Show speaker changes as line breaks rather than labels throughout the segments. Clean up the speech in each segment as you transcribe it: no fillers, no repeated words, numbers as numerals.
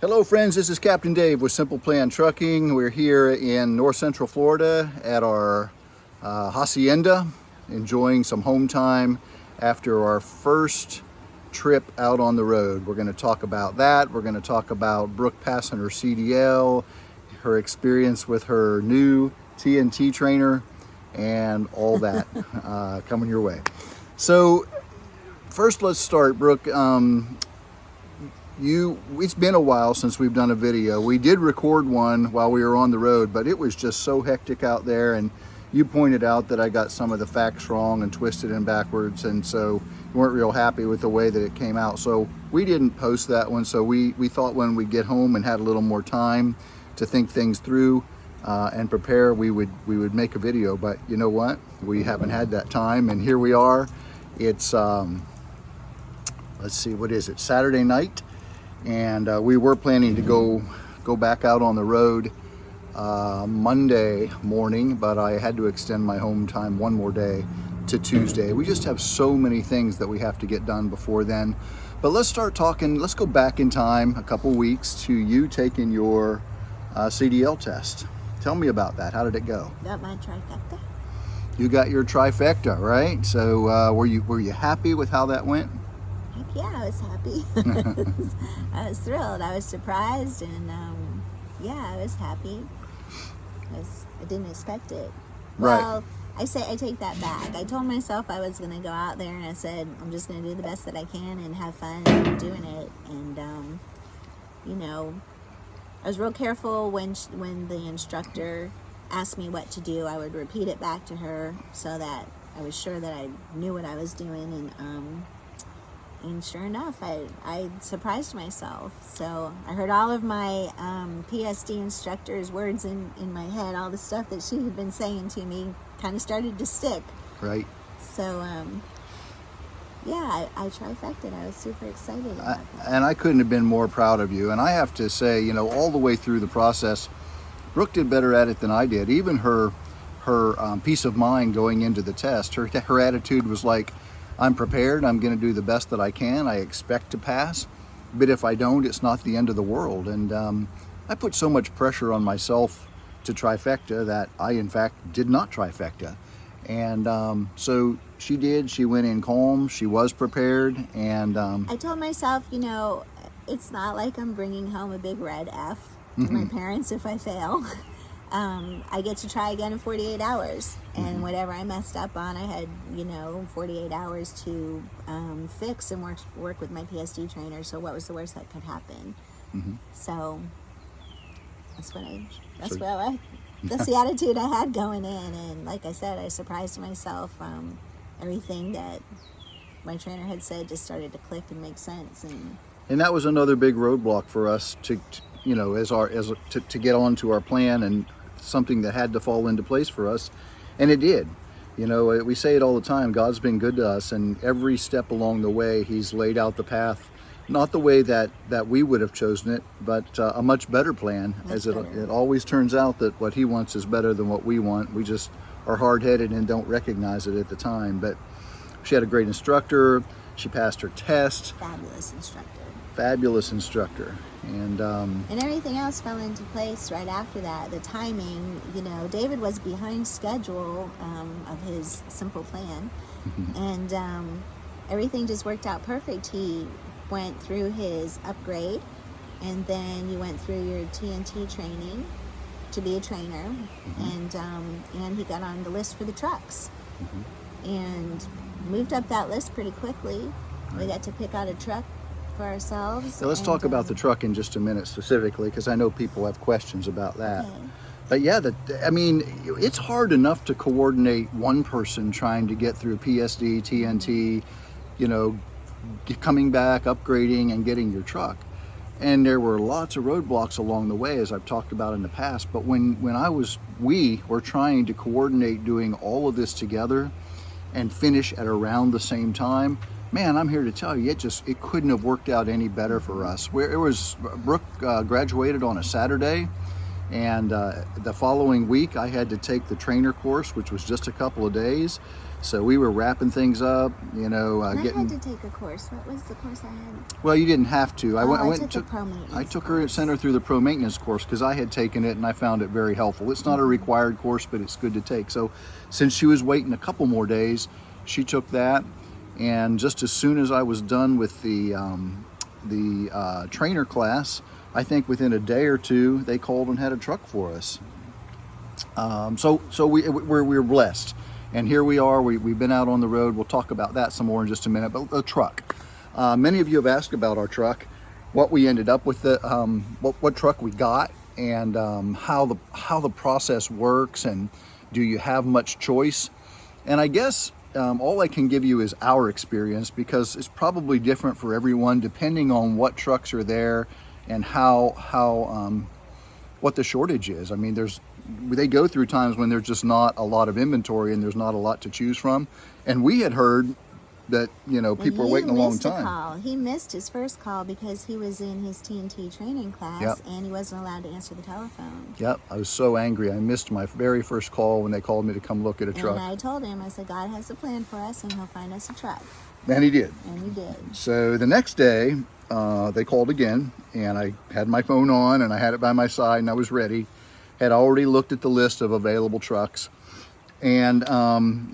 Hello friends, this is Captain Dave with Simple Plan Trucking. We're here in North Central Florida at our hacienda, enjoying some home time after our first trip out on the road. We're going to talk about that. We're going to talk about Brooke passing her CDL, her experience with her new TNT trainer, and all that coming your way. So first let's start, Brooke. It's been a while since we've done a video. We did record one while we were on the road, but it was just so hectic out there, and you pointed out that I got some of the facts wrong and twisted and backwards, and so you weren't real happy with the way that it came out. So we didn't post that one. So we thought when we get home and had a little more time to think things through and prepare, we would make a video. But you know what? We haven't had that time, and here we are. It's let's see, what is it? Saturday night. And we were planning to go back out on the road Monday morning, but I had to extend my home time one more day to Tuesday. We just have so many things that we have to get done before then. But let's start talking. Let's go back in time a couple weeks to you taking your CDL test. Tell me about that. How did it go?
Got my trifecta.
You got your trifecta, right? So were you happy with how that went?
Heck yeah, I was happy. I was thrilled. I was surprised, and yeah, I was happy. I didn't expect it.
Right.
Well, I take that back. I told myself I was going to go out there, and I said I'm just going to do the best that I can and have fun doing it. And you know, I was real careful when the instructor asked me what to do. I would repeat it back to her so that I was sure that I knew what I was doing. And sure enough, I surprised myself. So I heard all of my PSD instructor's words in my head. All the stuff that she had been saying to me kind of started to stick.
Right.
So, yeah, I trifected. I was super excited about that.
And I couldn't have been more proud of you. And I have to say, you know, all the way through the process, Brooke did better at it than I did. Even her peace of mind going into the test, her attitude was like, I'm prepared, I'm going to do the best that I can, I expect to pass, but if I don't, it's not the end of the world. And I put so much pressure on myself to trifecta that I in fact did not trifecta. And so she did. She went in calm, she was prepared, and
I told myself, you know, it's not like I'm bringing home a big red F to my parents if I fail. I get to try again in 48 hours, and whatever I messed up on, I had, you know, 48 hours to fix and work with my PSD trainer. So what was the worst that could happen? So that's the attitude I had going in, and like I said, I surprised myself. Everything that my trainer had said just started to click and make sense,
and that was another big roadblock for us to you know, to get on to our plan, and something that had to fall into place for us, and it did. You know, we say it all the time, God's been good to us, and every step along the way He's laid out the path, not the way that we would have chosen it, but a much better plan. It always turns out that what He wants is better than what we want. We just are hard-headed and don't recognize it at the time. But she had a great instructor. She passed her test. Fabulous instructor. And
everything else fell into place right after that. The timing, you know, David was behind schedule of his simple plan, and everything just worked out perfect. He went through his upgrade, and then you went through your TNT training to be a trainer, and he got on the list for the trucks, and moved up that list pretty quickly. Right. We got to pick out a truck for ourselves.
So let's talk about the truck in just a minute specifically, because I know people have questions about that. Okay. But yeah, I mean, it's hard enough to coordinate one person trying to get through PSD, TNT, you know, coming back, upgrading, and getting your truck. And there were lots of roadblocks along the way, as I've talked about in the past. But when we were trying to coordinate doing all of this together and finish at around the same time, man, I'm here to tell you, it couldn't have worked out any better for us. Brooke graduated on a Saturday, And the following week I had to take the trainer course, which was just a couple of days. So we were wrapping things up, you know,
I
getting.
had to take a course. What was the course I had?
Well, you didn't have to. I went
took
to
the pro maintenance
I took her
course.
sent her through the pro maintenance course because I had taken it and I found it very helpful. It's not a required course, but it's good to take. So since she was waiting a couple more days, she took that, and just as soon as I was done with the trainer class, I think within a day or two they called and had a truck for us. So we're blessed. And here we are, we've been out on the road. We'll talk about that some more in just a minute, but the truck. Many of you have asked about our truck, what we ended up with, what truck we got, and how the process works, and do you have much choice? And I guess all I can give you is our experience, because it's probably different for everyone depending on what trucks are there and what the shortage is. I mean, they go through times when there's just not a lot of inventory and there's not a lot to choose from. And we had heard that, you know, people are waiting a long time.
Call. He missed his first call because he was in his TNT training class.
Yep.
And he wasn't allowed to answer the telephone.
Yep, I was so angry. I missed my very first call when they called me to come look at a truck.
And I told him, I said, God has a plan for us and he'll find us a truck.
And he did.
And he did.
So the next day, they called again, and I had my phone on and I had it by my side and I was ready. Had already looked at the list of available trucks, and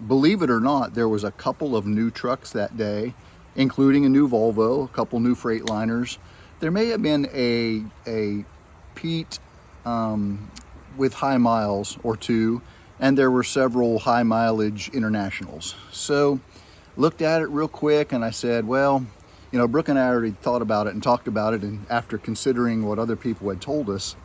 believe it or not, there was a couple of new trucks that day, including a new Volvo, a couple new Freightliners. There may have been a Pete with high miles or two, and there were several high mileage Internationals. So looked at it real quick and I said, well, you know, Brooke and I already thought about it and talked about it, and after considering what other people had told us,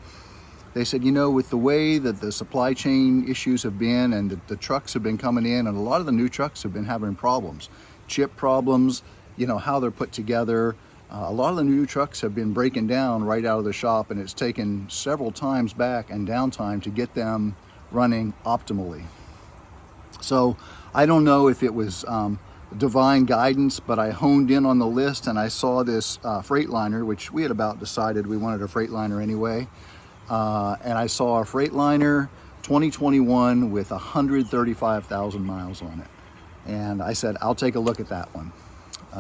they said, you know, with the way that the supply chain issues have been, and the trucks have been coming in, and a lot of the new trucks have been having problems, chip problems, you know, how they're put together. A lot of the new trucks have been breaking down right out of the shop, and it's taken several times back and downtime to get them running optimally. So I don't know if it was divine guidance, but I honed in on the list and I saw this Freightliner, which we had about decided we wanted a Freightliner anyway. And I saw a Freightliner 2021 with 135,000 miles on it. And I said, I'll take a look at that one.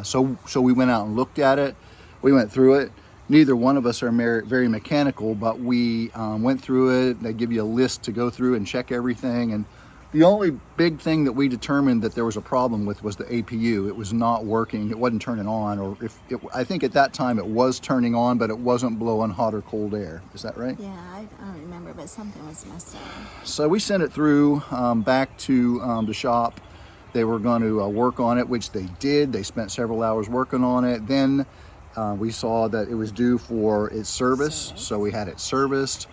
So we went out and looked at it. We went through it. Neither one of us are very mechanical, but we went through it. They give you a list to go through and check everything. And the only big thing that we determined that there was a problem with was the APU. It was not working. It wasn't turning on, or I think at that time it was turning on, but it wasn't blowing hot or cold air. Is that right?
Yeah, I don't remember, but something was messed up.
So we sent it through back to the shop. They were going to work on it, which they did. They spent several hours working on it. Then we saw that it was due for its service, so we had it serviced.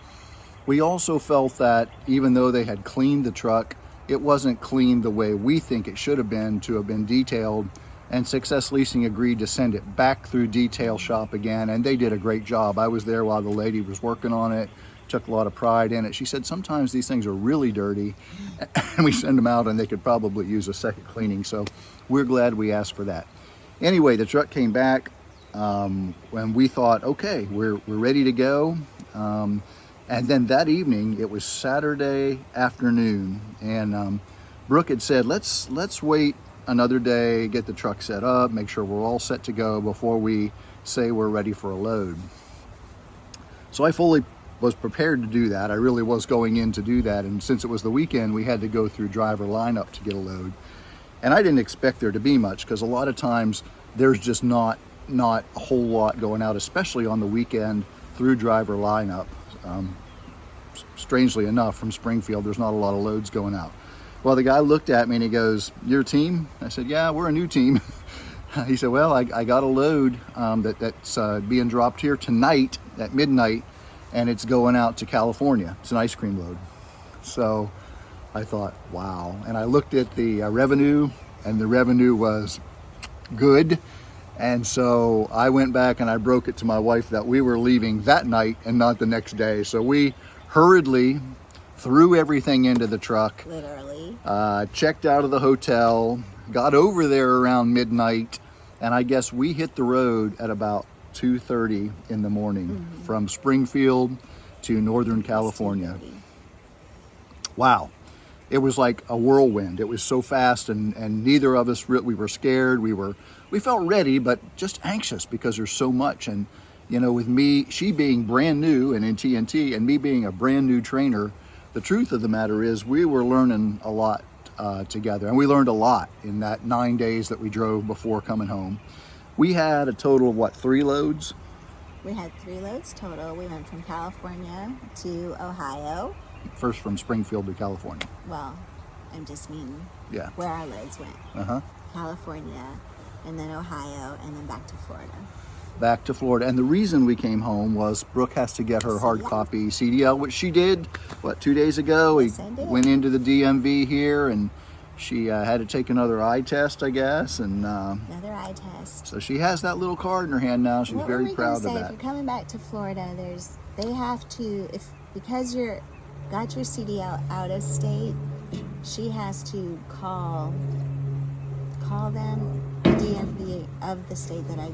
We also felt that even though they had cleaned the truck, it wasn't cleaned the way we think it should have been to have been detailed, and Success Leasing agreed to send it back through detail shop again, and they did a great job. I was there while the lady was working on it, took a lot of pride in it. She said sometimes these things are really dirty and we send them out and they could probably use a second cleaning, so we're glad we asked for that. Anyway, the truck came back when we thought, okay, we're ready to go. And then that evening, it was Saturday afternoon, and Brooke had said, let's wait another day, get the truck set up, make sure we're all set to go before we say we're ready for a load. So I fully was prepared to do that. I really was going in to do that, and since it was the weekend, we had to go through driver lineup to get a load. And I didn't expect there to be much, because a lot of times there's just not a whole lot going out, especially on the weekend through driver lineup. Strangely enough, from Springfield, there's not a lot of loads going out. Well, the guy looked at me and he goes, "Your team?" I said, "Yeah, we're a new team." He said, "Well, I got a load that's being dropped here tonight at midnight, and it's going out to California. It's an ice cream load." So I thought, wow. And I looked at the revenue, and the revenue was good. And so I went back and I broke it to my wife that we were leaving that night and not the next day. So we hurriedly threw everything into the truck,
Literally.
Checked out of the hotel, got over there around midnight, and I guess we hit the road at about 2:30 in the morning from Springfield to Northern California.
2:30.
Wow. It was like a whirlwind. It was so fast, and neither of us, we were scared. We felt ready, but just anxious because there's so much. And, you know, with me, she being brand new and in TNT, and me being a brand new trainer, the truth of the matter is we were learning a lot together. And we learned a lot in that 9 days that we drove before coming home. We had a total of, what, 3 loads?
We had 3 loads total. We went from California to Ohio.
First from Springfield to California.
Well, I just mean
Yeah.
where our loads went.
Uh-huh.
California, and then Ohio, and then back to Florida.
Back to Florida. And the reason we came home was Brooke has to get her hard
CDL.
copy CDL, which she did, 2 days ago?
Yes, I did.
Went into the DMV here, and she had to take another eye test, I guess. And
Another eye test.
so she has that little card in her hand now. She's
What
very
were we
proud
gonna
of
say?
that.
If you're coming back to Florida, they have to, because you're got your CDL out of state, she has to call them, the DMV of the state that I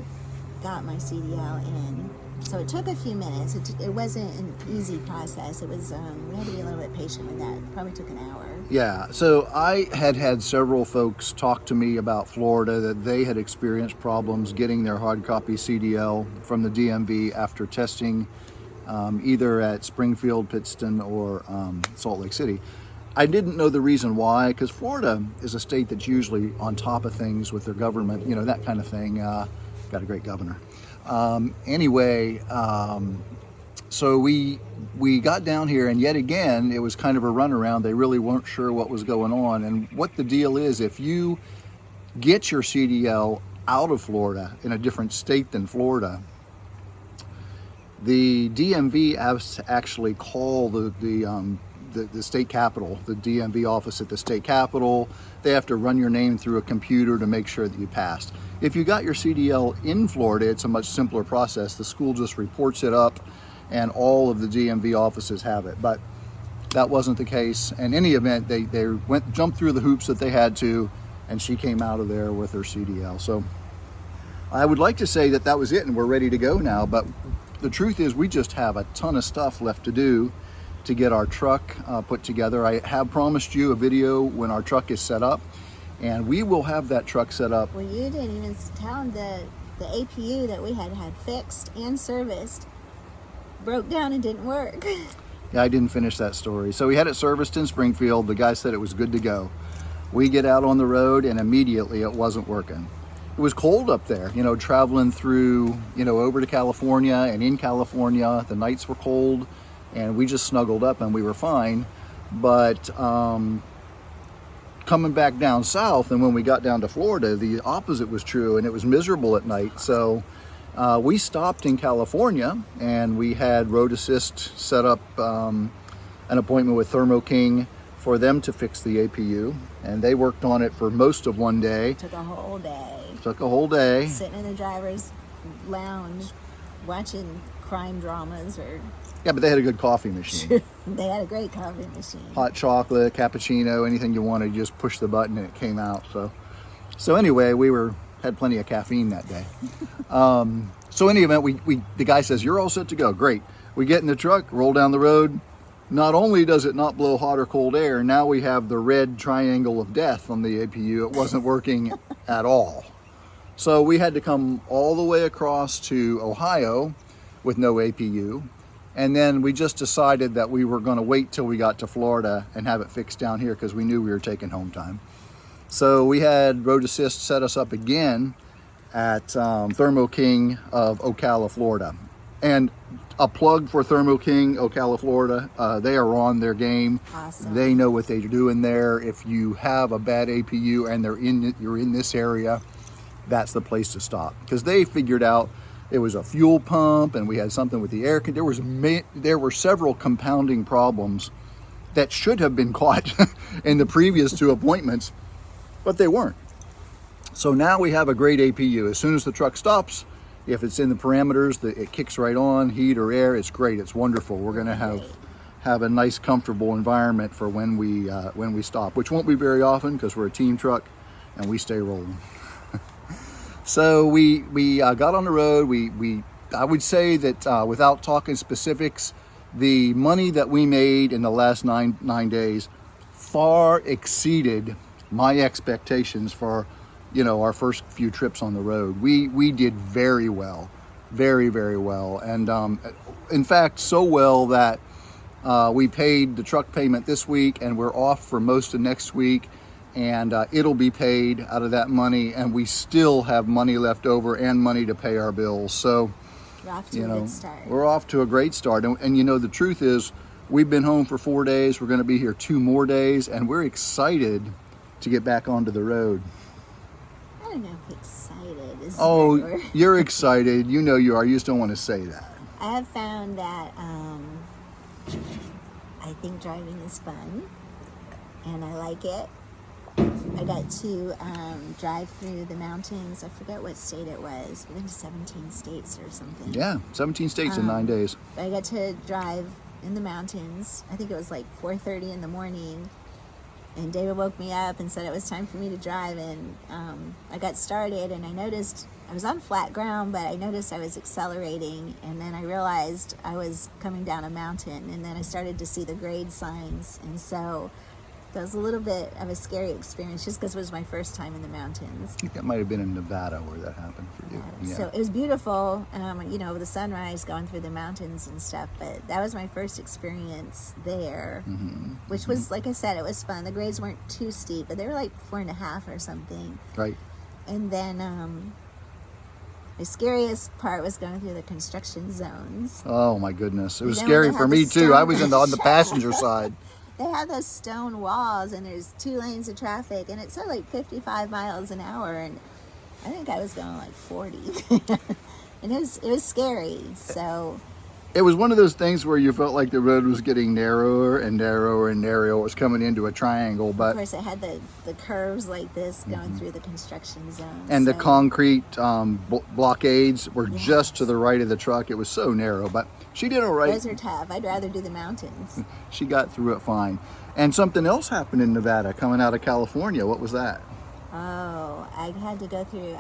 got my CDL in. So it took a few minutes. It wasn't an easy process. It was we had to be a little bit patient with that. It probably took an hour.
Yeah, so I had several folks talk to me about Florida that they had experienced problems getting their hard copy CDL from the DMV after testing either at Springfield, Pittston, or Salt Lake City. I didn't know the reason why, because Florida is a state that's usually on top of things with their government, you know, that kind of thing. Got a great governor. So we got down here, and yet again, it was kind of a runaround. They really weren't sure what was going on. And what the deal is, if you get your CDL out of Florida in a different state than Florida, the DMV has to actually call the state capitol, the DMV office at the state capitol. They have to run your name through a computer to make sure that you passed. If you got your CDL in Florida, it's a much simpler process. The school just reports it up, and all of the DMV offices have it. But that wasn't the case. In any event, they jumped through the hoops that they had to, and she came out of there with her CDL. So I would like to say that that was it and we're ready to go now, but the truth is we just have a ton of stuff left to do to get our truck put together. I have promised you a video when our truck is set up, and we will have that truck set up.
Well, you didn't even tell them the APU that we had fixed and serviced broke down and didn't work.
Yeah, I didn't finish that story. So we had it serviced in Springfield. The guy said it was good to go. We get out on the road, and immediately it wasn't working. It was cold up there, you know, traveling through, you know, over to California, and in California, the nights were cold, and we just snuggled up and we were fine. But coming back down south, and when we got down to Florida, the opposite was true, and it was miserable at night. So we stopped in California, and we had Road Assist set up an appointment with Thermo King for them to fix the APU, and they worked on it for most of one day.
Took a whole day.
Took a whole day.
Sitting in the driver's lounge watching crime dramas or...
Yeah, but they had a good coffee machine.
They had a great coffee machine.
Hot chocolate, cappuccino, anything you wanted, you just push the button and it came out. So anyway, we had plenty of caffeine that day. So in any event, the guy says, "You're all set to go." Great. We get in the truck, roll down the road. Not only does it not blow hot or cold air, now we have the red triangle of death on the APU. It wasn't working at all. So we had to come all the way across to Ohio with no APU. And then we just decided that we were going to wait till we got to Florida and have it fixed down here because we knew we were taking home time. So we had Road Assist set us up again at Thermo King of Ocala, Florida. And a plug for Thermo King, Ocala, Florida. They are on their game.
Awesome.
They know what they're doing there. If you have a bad APU and you're in this area, that's the place to stop, because they figured out it was a fuel pump, and we had something with the air. There were several compounding problems that should have been caught in the previous 2 appointments, but they weren't. So now we have a great APU. As soon as the truck stops, if it's in the parameters, it kicks right on, heat or air. It's great. It's wonderful. We're going to have a nice, comfortable environment for when we stop, which won't be very often because we're a team truck and we stay rolling. So we got on the road. I would say that without talking specifics, the money that we made in the last nine days far exceeded my expectations for, our first few trips on the road. We did very well, very, very well. And in fact, so well that we paid the truck payment this week, and we're off for most of next week, and it'll be paid out of that money, and we still have money left over and money to pay our bills. So
we're off to a good start.
We're off to a great start. And the truth is, we've been home for 4 days. We're going to be here 2 more days, and we're excited to get back onto the road.
I don't know if excited is
Oh,
the right word.
You're excited. You know you are. You just don't want to say that.
I have found that I think driving is fun, and I like it. I got to drive through the mountains. I forget what state it was. We went to 17 states or something.
Yeah, 17 states in 9 days.
I got to drive in the mountains. I think it was like 4:30 in the morning. And David woke me up and said it was time for me to drive. And I got started, and I noticed I was on flat ground, but I noticed I was accelerating. And then I realized I was coming down a mountain. And then I started to see the grade signs. And so that was a little bit of a scary experience just because it was my first time in the mountains.
I think that might have been in Nevada where that happened for you. Yeah.
So it was beautiful, the sunrise going through the mountains and stuff. But that was my first experience there, which was, like I said, it was fun. The grades weren't too steep, but they were like 4.5 or something.
Right.
And then the scariest part was going through the construction zones.
Oh my goodness, it was
You know,
scary
they
for
have
me
the
too. I
stone-
was on the passenger side.
They had those stone walls, and there's 2 lanes of traffic, and it said like 55 miles an hour, and I think I was going like 40. And it was scary. So
It was one of those things where you felt like the road was getting narrower and narrower and narrower. It was coming into a triangle,
of
but
course it had the curves like this going through the construction zone.
and the
So
concrete blockades were just to the right of the truck. It was so narrow, but she did all right.
those are tough. I'd rather do the mountains.
She got through it fine. And something else happened in Nevada coming out of California. What was that?
Oh, I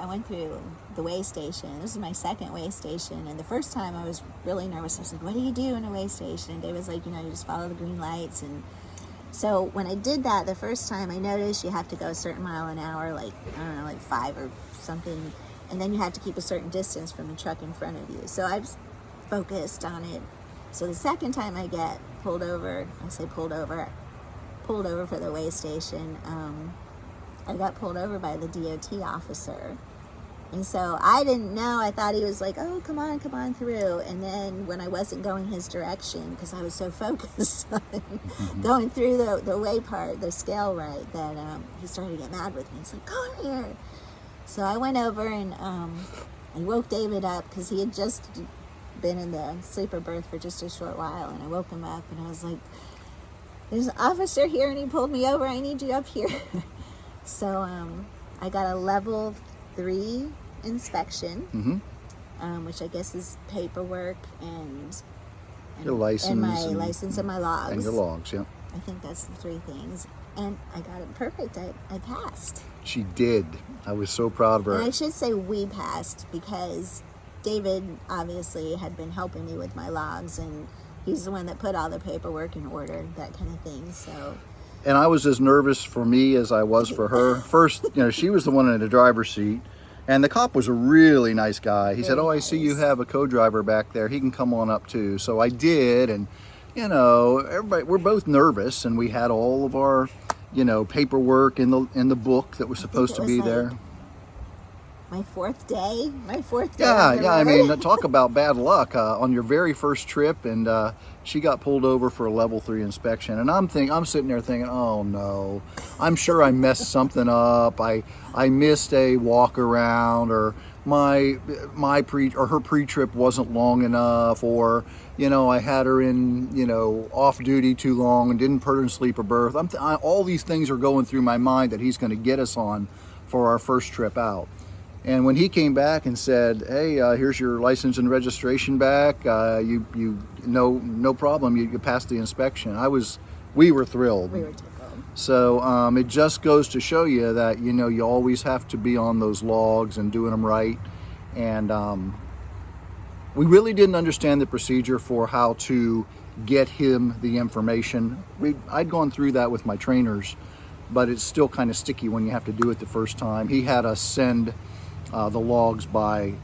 went through the weigh station. This is my second weigh station. And the first time I was really nervous. I was like, what do you do in a weigh station? And Dave was like, you just follow the green lights. And so when I did that the first time, I noticed you have to go a certain mile an hour, like, I don't know, like 5 or something. And then you have to keep a certain distance from the truck in front of you. So I was focused on it. So the second time I get pulled over for the weigh station, I got pulled over by the DOT officer. And so I didn't know. I thought he was like, oh, come on through. And then when I wasn't going his direction, because I was so focused on going through the way part, the scale right, that he started to get mad with me. He's like, go over here. So I went over and I woke David up because he had just been in the sleeper berth for just a short while. And I woke him up and I was like, there's an officer here and he pulled me over. I need you up here. So I got a level 3 inspection, which I guess is paperwork and
Your license.
and my license and my logs.
And your logs, yeah.
I think that's the 3 things. And I got it perfect. I passed.
She did. I was so proud of her.
And I should say we passed because David obviously had been helping me with my logs, and he's the one that put all the paperwork in order, that kind of thing. So.
And I was as nervous for me as I was for her. First, she was the one in the driver's seat, and the cop was a really nice guy. He said, oh, I see you have a co-driver back there. He can come on up too. So I did, and everybody, we're both nervous, and we had all of our, paperwork in the book that was supposed to be there.
My fourth day.
Yeah,
on the
I
road.
mean, talk about bad luck on your very first trip, and she got pulled over for a level 3 inspection, and I'm sitting there thinking, oh no, I'm sure I messed something up. I missed a walk around, or her pre-trip wasn't long enough, or I had her in off duty too long and didn't put her in sleeper berth. All these things are going through my mind that he's going to get us on for our first trip out. And when he came back and said, hey, here's your license and registration back, no problem, you passed the inspection. We were thrilled.
We were tickled.
So it just goes to show you that, you always have to be on those logs and doing them right. And we really didn't understand the procedure for how to get him the information. I'd gone through that with my trainers, but it's still kind of sticky when you have to do it the first time. He had us send the logs by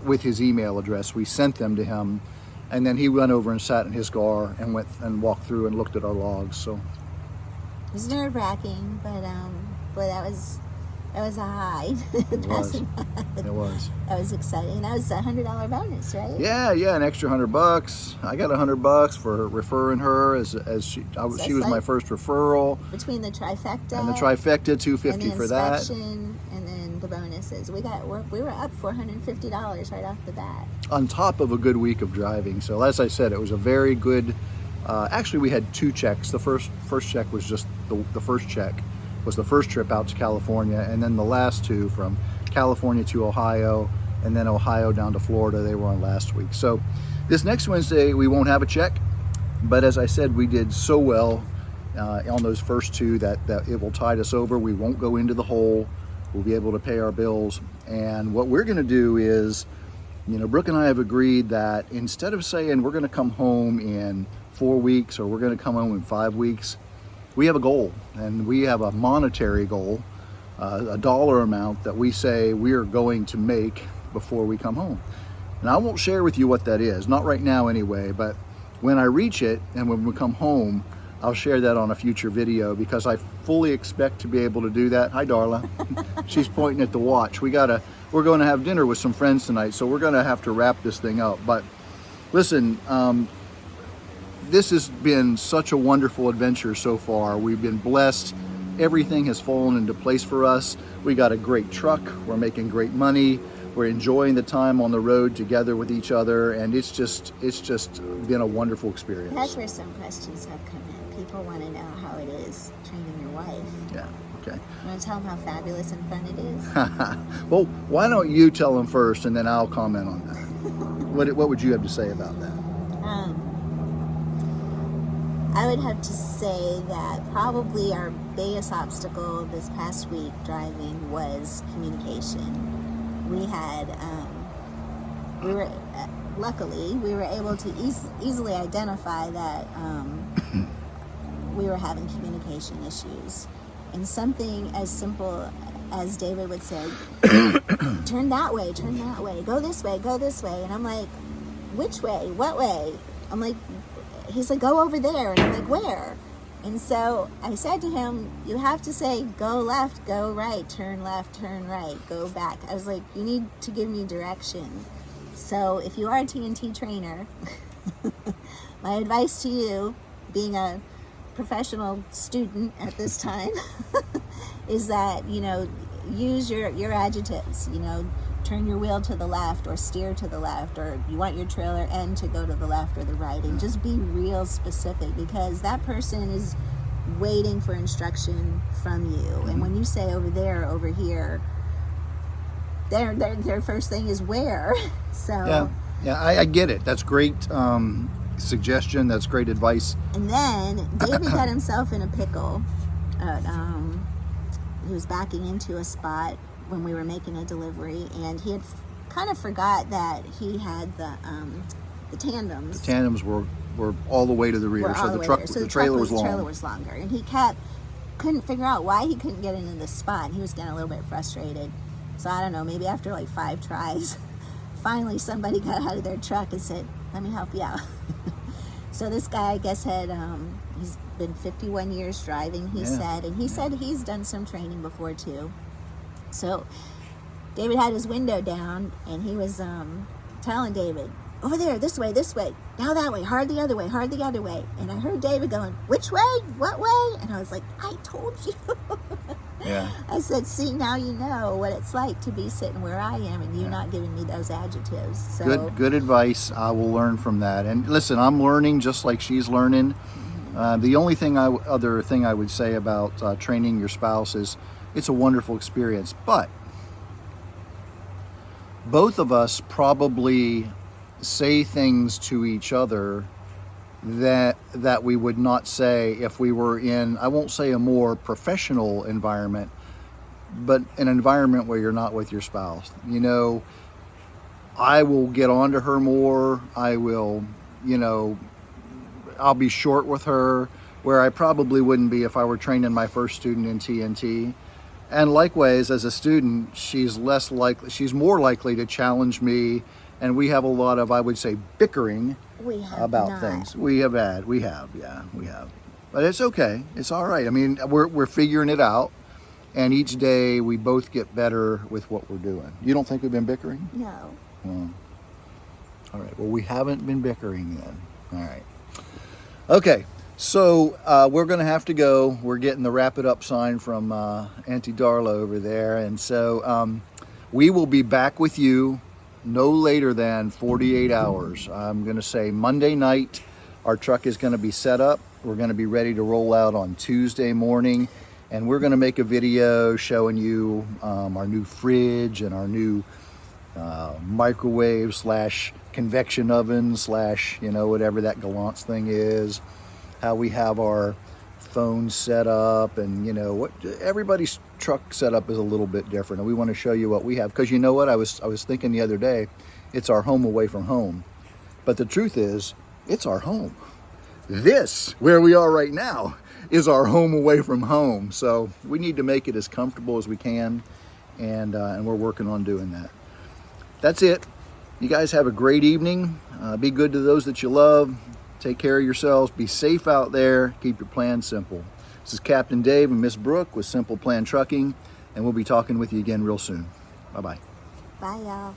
with his email address. We sent them to him, and then he went over and sat in his car and went and walked through and looked at our logs. So
it was nerve-wracking, but boy, that was a high.
it was. It was.
That was exciting. That was a $100 bonus, right?
Yeah, an extra $100. I got $100 for referring her as she was my first referral.
Between the trifecta
and the trifecta, $250 for that.
And then the bonuses, we were up $450 right off the bat. On
top of a good week of driving. So as I said, it was a very good. Actually, we had 2 checks. The first check was just the first check. Was the first trip out to California, and then the last 2 from California to Ohio, and then Ohio down to Florida, they were on last week. So this next Wednesday we won't have a check, but as I said, we did so well on those first 2 that it will tide us over. We won't go into the hole. We'll be able to pay our bills. And what we're going to do is, Brooke and I have agreed that instead of saying we're going to come home in 4 weeks or we're going to come home in 5 weeks, we have a goal, and we have a monetary goal, a dollar amount that we say we are going to make before we come home. And I won't share with you what that is, not right now anyway, but when I reach it and when we come home, I'll share that on a future video, because I fully expect to be able to do that. Hi, Darla. She's pointing at the watch. We're going to have dinner with some friends tonight, so we're going to have to wrap this thing up. But listen, this has been such a wonderful adventure so far. We've been blessed. Everything has fallen into place for us. We got a great truck. We're making great money. We're enjoying the time on the road together with each other, and it's just been a wonderful experience.
That's where some questions have come in. People want to know how it is training your wife.
Yeah, okay.
You want to tell them how fabulous and fun it is?
Well, why don't you tell them first, and then I'll comment on that. What would you have to say about that?
I would have to say that probably our biggest obstacle this past week driving was communication. We had, luckily, we were able to easily identify that we were having communication issues. And something as simple as David would say, turn that way, go this way. And I'm like, which way, what way? I'm like, he's like, go over there. And I'm like, where? And so I said to him, you have to say, go left, go right, turn left, turn right, go back. I was like, you need to give me direction. So if you are a TNT trainer, my advice to you, being a professional student at this time, is that, use your adjectives, turn your wheel to the left or steer to the left, or you want your trailer end to go to the left or the right, and just be real specific, because that person is waiting for instruction from you. And when you say over there, over here, their first thing is where. So
yeah, I get it. That's great suggestion. That's great advice.
And then David got himself in a pickle. He was backing into a spot when we were making a delivery, and he had kind of forgot that he had the tandems.
The tandems were all the way to the rear, so the trailer was long.
The trailer was longer, and he couldn't figure out why he couldn't get into the spot. And he was getting a little bit frustrated. So I don't know, maybe after like 5 tries, finally somebody got out of their truck and said, "Let me help you out." So this guy, I guess, he's been 51 years driving, he said, and he said he's done some training before too. So David had his window down, and he was telling David, over there, this way, now that way, hard the other way. And I heard David going, which way, what way? And I was like, I told you.
Yeah.
I said, see, now you know what it's like to be sitting where I am and you not giving me those adjectives. So
good advice. I will learn from that. And listen, I'm learning just like she's learning. The only other thing I would say about training your spouse is it's a wonderful experience, but both of us probably say things to each other that we would not say if we were in, I won't say a more professional environment, but an environment where you're not with your spouse. I will get on to her more. I will, I'll be short with her where I probably wouldn't be if I were training my first student in TNT. And likewise, as a student, she's more likely to challenge me, and we have a lot of, I would say, bickering about things. We have. But it's okay. It's all right. I mean, we're figuring it out, and each day we both get better with what we're doing. You don't think we've been bickering?
No.
Well, all right. Well, we haven't been bickering then. All right. Okay. So we're going to have to go. We're getting the wrap it up sign from Auntie Darla over there. And so we will be back with you no later than 48 hours. I'm going to say Monday night, our truck is going to be set up. We're going to be ready to roll out on Tuesday morning. And we're going to make a video showing you our new fridge and our new microwave / convection oven / whatever that Gallant's thing is. How we have our phone set up, and what everybody's truck setup is a little bit different, and we want to show you what we have, because what I was thinking the other day, it's our home away from home, but the truth is it's our home. This where we are right now is our home away from home, so we need to make it as comfortable as we can, and we're working on doing that. That's it. You guys have a great evening. Be good to those that you love. Take care of yourselves. Be safe out there. Keep your plans simple. This is Captain Dave and Miss Brooke with Simple Plan Trucking, and we'll be talking with you again real soon. Bye-bye.
Bye, y'all.